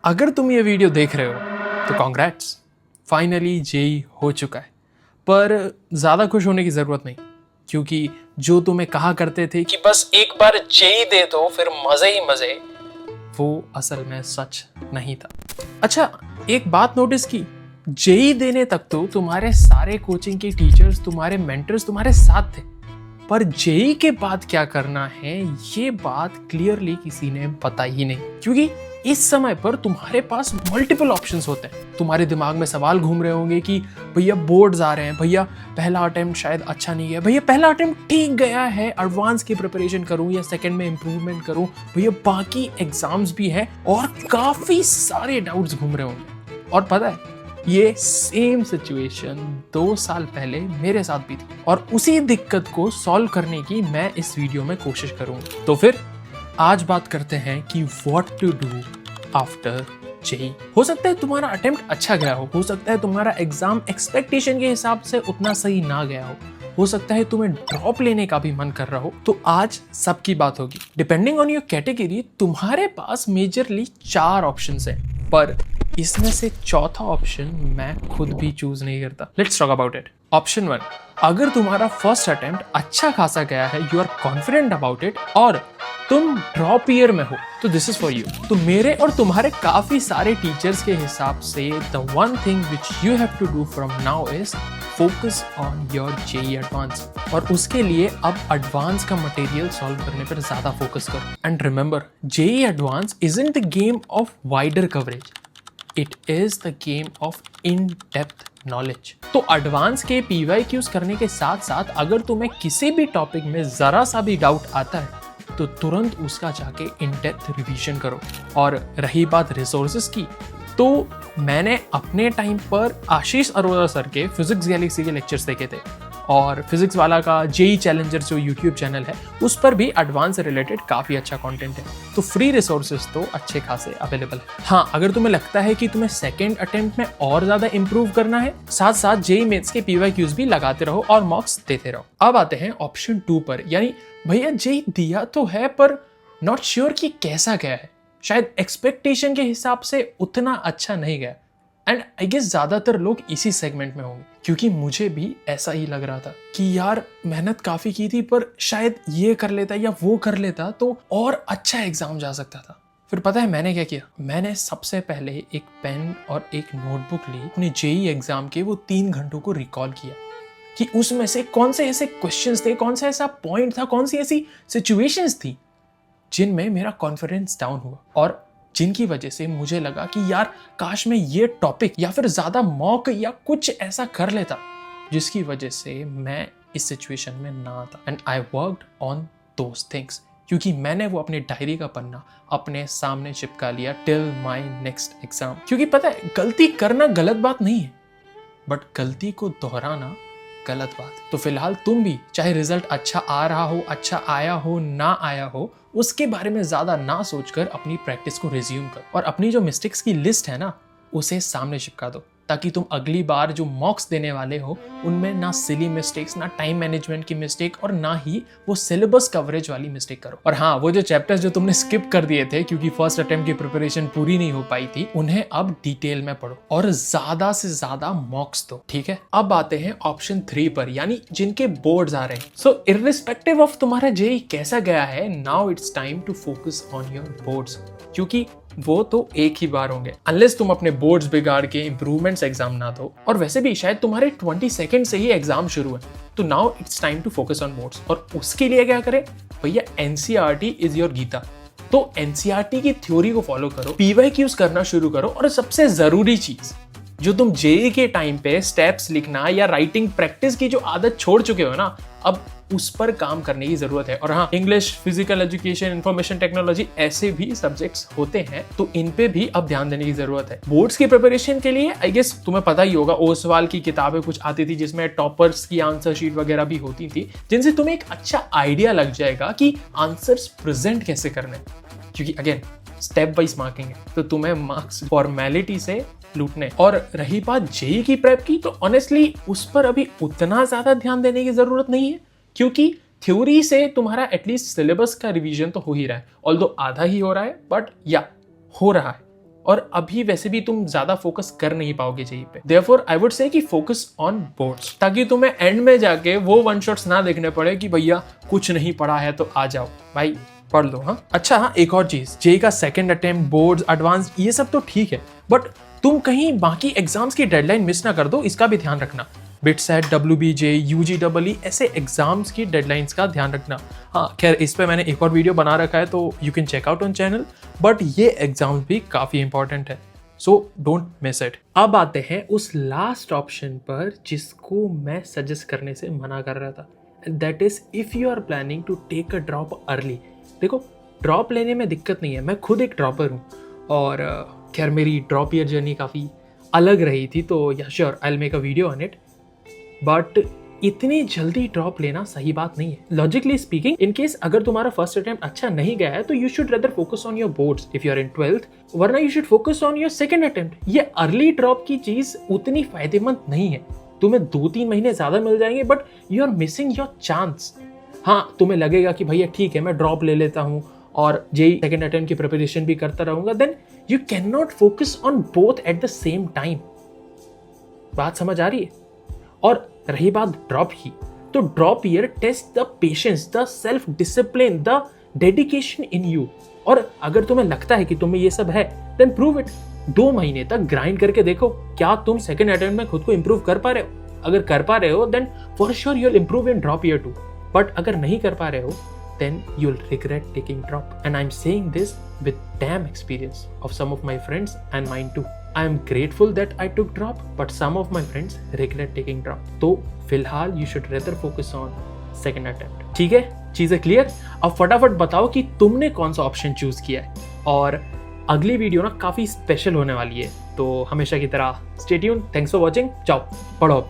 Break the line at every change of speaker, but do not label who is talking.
अगर तुम ये वीडियो देख रहे हो तो कॉन्ग्रेट्स, फाइनली जेई हो चुका है। पर ज़्यादा खुश होने की ज़रूरत नहीं, क्योंकि जो तुम्हें कहा करते थे कि बस एक बार जेई दे दो फिर मज़े ही मज़े, वो असल में सच नहीं था। अच्छा, एक बात नोटिस की, जेई देने तक तो तुम्हारे सारे कोचिंग के टीचर्स, तुम्हारे मेंटर्स तुम्हारे साथ थे, पर जेई के बाद क्या करना है ये बात क्लियरली किसी ने बताई ही नहीं। क्योंकि इस समय पर तुम्हारे पास मल्टीपल ऑप्शंस होते हैं। तुम्हारे दिमाग में सवाल घूम रहे होंगे कि भैया बोर्ड्स आ रहे हैं, भैया पहला अटेम्प्ट शायद अच्छा नहीं गया, भैया पहला अटेम्प्ट ठीक गया है, एडवांस की प्रिपरेशन करूं या सेकंड में इंप्रूवमेंट करूं, भैया बाकी एग्जाम्स भी हैं, और काफी सारे डाउट्स घूम रहे होंगे। और पता है, ये सेम सिचुएशन 2 साल पहले मेरे साथ भी थी, और उसी दिक्कत को सॉल्व करने की मैं इस वीडियो में कोशिश करूंगा। तो फिर आज बात करते हैं कि what to do after JEE. हो सकता है तुम्हारा अटेम्प्ट अच्छा गया हो सकता है तुम्हारा एग्जाम एक्सपेक्टेशन के हिसाब से उतना सही ना गया हो सकता है तुम्हें ड्रॉप लेने का भी मन कर रहा हो। तो आज सबकी बात होगी। डिपेंडिंग ऑन योर कैटेगरी तुम्हारे पास मेजरली 4 ऑप्शंस हैं, पर इसमें से चौथा ऑप्शन मैं खुद भी चूज नहीं करता। Let's talk about it. Option 1, अगर तुम्हारा फर्स्ट अटेम्प्ट अच्छा खासा गया है, you are confident about it, और तुम ड्रॉप ईयर में हो, तो दिस इज फॉर यू। तो मेरे और तुम्हारे काफी सारे टीचर्स के हिसाब से the one thing which you have to do from now is focus on your JEE Advanced, और उसके लिए अब एडवांस का मटेरियल सॉल्व करने पर ज्यादा फोकस करो। And remember, JEE Advanced isn't the game of wider coverage, it is the game of in depth knowledge. तो एडवांस के पीवाईक्यूज करने के साथ साथ अगर तुम्हें किसी भी टॉपिक में जरा सा भी डाउट आता है तो तुरंत उसका जाके इन डेप्थ रिवीजन करो। और रही बात रिसोर्सेज की, तो मैंने अपने टाइम पर आशीष अरोड़ा सर के फिजिक्स गैलेक्सी के लेक्चर्स देखे थे, और फिजिक्स वाला का जेई चैलेंजर जो यूट्यूब चैनल है उस पर भी एडवांस से रिलेटेड काफ़ी अच्छा कंटेंट है। तो फ्री रिसोर्सेज तो अच्छे खासे अवेलेबल है। हाँ, अगर तुम्हें लगता है कि तुम्हें सेकेंड अटेम्प्ट में और ज़्यादा इंप्रूव करना है, साथ साथ जेई मेथ्स के पीवाईक्यूज भी लगाते रहो और मॉक्स देते रहो। अब आते हैं ऑप्शन 2 पर, यानी भैया जेई दिया तो है पर नॉट श्योर कि कैसा गया है, शायद एक्सपेक्टेशन के हिसाब से उतना अच्छा नहीं गया। एंड आई गेस ज्यादातर लोग इसी सेगमेंट में होंगे, क्योंकि मुझे भी ऐसा ही लग रहा था कि यार मेहनत काफी की थी, पर शायद ये कर लेता या वो कर लेता तो और अच्छा एग्जाम जा सकता था। फिर पता है मैंने क्या किया? मैंने सबसे पहले एक पेन और एक नोटबुक ली, अपने जेई एग्जाम के वो 3 घंटों को रिकॉल किया कि उसमें से कौन से ऐसे क्वेश्चंस थे, कौन सा ऐसा पॉइंट था, कौन सी ऐसी सिचुएशंस थी जिनमें मेरा कॉन्फिडेंस डाउन हुआ, और जिनकी वजह से मुझे लगा कि यार काश मैं ये टॉपिक या फिर ज्यादा मॉक या कुछ ऐसा कर लेता जिसकी वजह से मैं इस सिचुएशन में ना आता। And I worked on those things, क्योंकि मैंने वो अपने डायरी का पन्ना अपने सामने चिपका लिया टिल माय नेक्स्ट एग्जाम। क्योंकि पता है, गलती करना गलत बात नहीं है, बट गलती को दोहराना गलत बात। तो फिलहाल तुम भी, चाहे रिजल्ट अच्छा आ रहा हो, अच्छा आया हो, ना आया हो, उसके बारे में ज्यादा ना सोचकर अपनी प्रैक्टिस को रिज्यूम कर, और अपनी जो मिस्टेक्स की लिस्ट है ना उसे सामने चिपका दो, ताकि तुम अगली बार जो मॉक्स देने वाले हो उनमें ना सिली मिस्टेक्स, ना टाइम मैनेजमेंट की मिस्टेक, और ना ही वो सिलेबस कवरेज वाली मिस्टेक करो। और हाँ, वो जो चैप्टर्स जो तुमने स्किप कर दिए थे क्योंकि फर्स्ट अटेम्प्ट की प्रिपरेशन पूरी नहीं हो पाई थी, उन्हें अब डिटेल में पढ़ो और ज्यादा से ज्यादा मॉक्स दो। ठीक है, अब आते हैं ऑप्शन 3 पर, यानी जिनके बोर्ड्स आ रहे हैं। सो इर्रिस्पेक्टिव ऑफ तुम्हारा जेई कैसा गया है, now it's time to focus on your boards, क्योंकि वो तो एक ही बार होंगे, अनलेस तुम अपने बोर्ड्स बिगाड़ के इंप्रूवमेंट्स एग्जाम ना दो। और वैसे भी शायद तुम्हारे 22 से ही एग्जाम शुरू है। तो now it's time to focus on boards, और उसके लिए क्या करें भैया? NCERT is your Gita. तो एनसीईआरटी की थ्योरी को फॉलो करो, पीवाईक्यूज करना शुरू करो, और सबसे जरूरी चीज जो तुम जेई के टाइम पे स्टेप्स लिखना या राइटिंग प्रैक्टिस की जो आदत छोड़ चुके हो ना, अब उस पर काम करने की जरूरत है। और हाँ, English, physical education, information technology ऐसे भी सब्जेक्ट्स होते हैं, तो इन पे भी अब ध्यान देने की जरूरत है। बोर्ड्स की प्रिपरेशन के लिए आई गेस तुम्हें पता ही होगा, ओसवाल की किताबें कुछ आती थी जिसमें टॉपर्स की आंसर शीट वगैरह भी होती थी, जिनसे तुम्हें एक अच्छा आइडिया लग जाएगा कि आंसर्स प्रेजेंट कैसे करने। क्योंकि अगेन स्टेप वाइज मार्किंग है, तो तुम्हें मार्क्स फॉर्मेलिटी से लूटने। और रही बात जेई की प्रेप की, तो ऑनेस्टली उस पर अभी उतना ज्यादा ध्यान देने की जरूरत नहीं है, क्योंकि थ्योरी से तुम्हारा एटलीस्ट सिलेबस का रिवीजन तो हो ही रहा है, ऑल्दो आधा ही हो रहा है, बट या हो रहा है। और अभी वैसे भी तुम ज्यादा फोकस कर नहीं पाओगे जेई पे। देयरफॉर आई वुड से कि फोकस ऑन बोर्ड्स, ताकि तुम्हें एंड में जाके वो वन शॉट्स ना देखने पड़े कि भैया कुछ नहीं पढ़ा है तो आ जाओ भाई पढ़ लो। हाँ अच्छा, हाँ एक और चीज, जेई का सेकंड अटेम्प्ट, बोर्ड्स, एडवांस, ये सब तो ठीक है, बट तुम कहीं बाकी एग्जाम्स की डेडलाइन मिस ना कर दो, इसका भी ध्यान रखना। बिटसेट, WBJ, UGEE ऐसे एग्जाम्स की डेडलाइंस का ध्यान रखना। हाँ खैर, इस पे मैंने एक और वीडियो बना रखा है तो you can check out on channel, but ये एग्जाम्स भी काफ़ी इंपॉर्टेंट है, सो डोंट मिस इट। अब आते हैं उस लास्ट ऑप्शन पर जिसको मैं सजेस्ट करने से मना कर रहा था, that is if you are planning to take a drop early. देखो, ड्रॉप लेने में दिक्कत नहीं है, मैं खुद एक ड्रॉपर हूँ और खैर मेरी ड्रॉप ईयर जर्नी काफ़ी अलग रही थी, तो या sure I will make a video on it, but इतनी जल्दी ड्रॉप लेना सही बात नहीं है। लॉजिकली स्पीकिंग, इन केस अगर तुम्हारा फर्स्ट अटेम्प्ट अच्छा नहीं गया है तो you should rather focus on your boards if you are in 12th, वरना you should focus on your second attempt. ये अर्ली ड्रॉप की चीज उतनी फायदेमंद नहीं है, तुम्हें 2-3 महीने ज्यादा मिल जाएंगे but you are missing your chance. हाँ तुम्हें लगेगा कि भैया ठीक है मैं ड्रॉप ले लेता हूँ और जेई सेकंड अटेम्प्ट की प्रिपरेशन भी करता रहूंगा, then you can not focus on both at the same time. बात समझ आ रही है? और रही बात ड्रॉप की, तो drop year test the patience, the self discipline, the dedication in you. और अगर तुम्हें लगता है कि तुम्हें ये सब है, देन प्रूव इट। 2 महीने तक ग्राइंड करके देखो, क्या तुम सेकंड अटेम्प्ट में खुद को इंप्रूव कर पा रहे हो? अगर कर पा रहे हो then for sure you will improve in drop year 2, but अगर नहीं कर पा रहे हो then you'll regret taking drop. And I'm saying this with damn experience of some of my friends and mine too. I am grateful that I took drop, but some of my friends regret taking drop. तो फिलहाल you should rather focus on second attempt. ठीक है, चीजें clear? अब फटाफट बताओ कि तुमने कौन सा ऑप्शन चूज किया है। और अगली वीडियो ना काफी स्पेशल होने वाली है, तो हमेशा की तरह stay tuned. Thanks for watching, जाओ पढ़ो।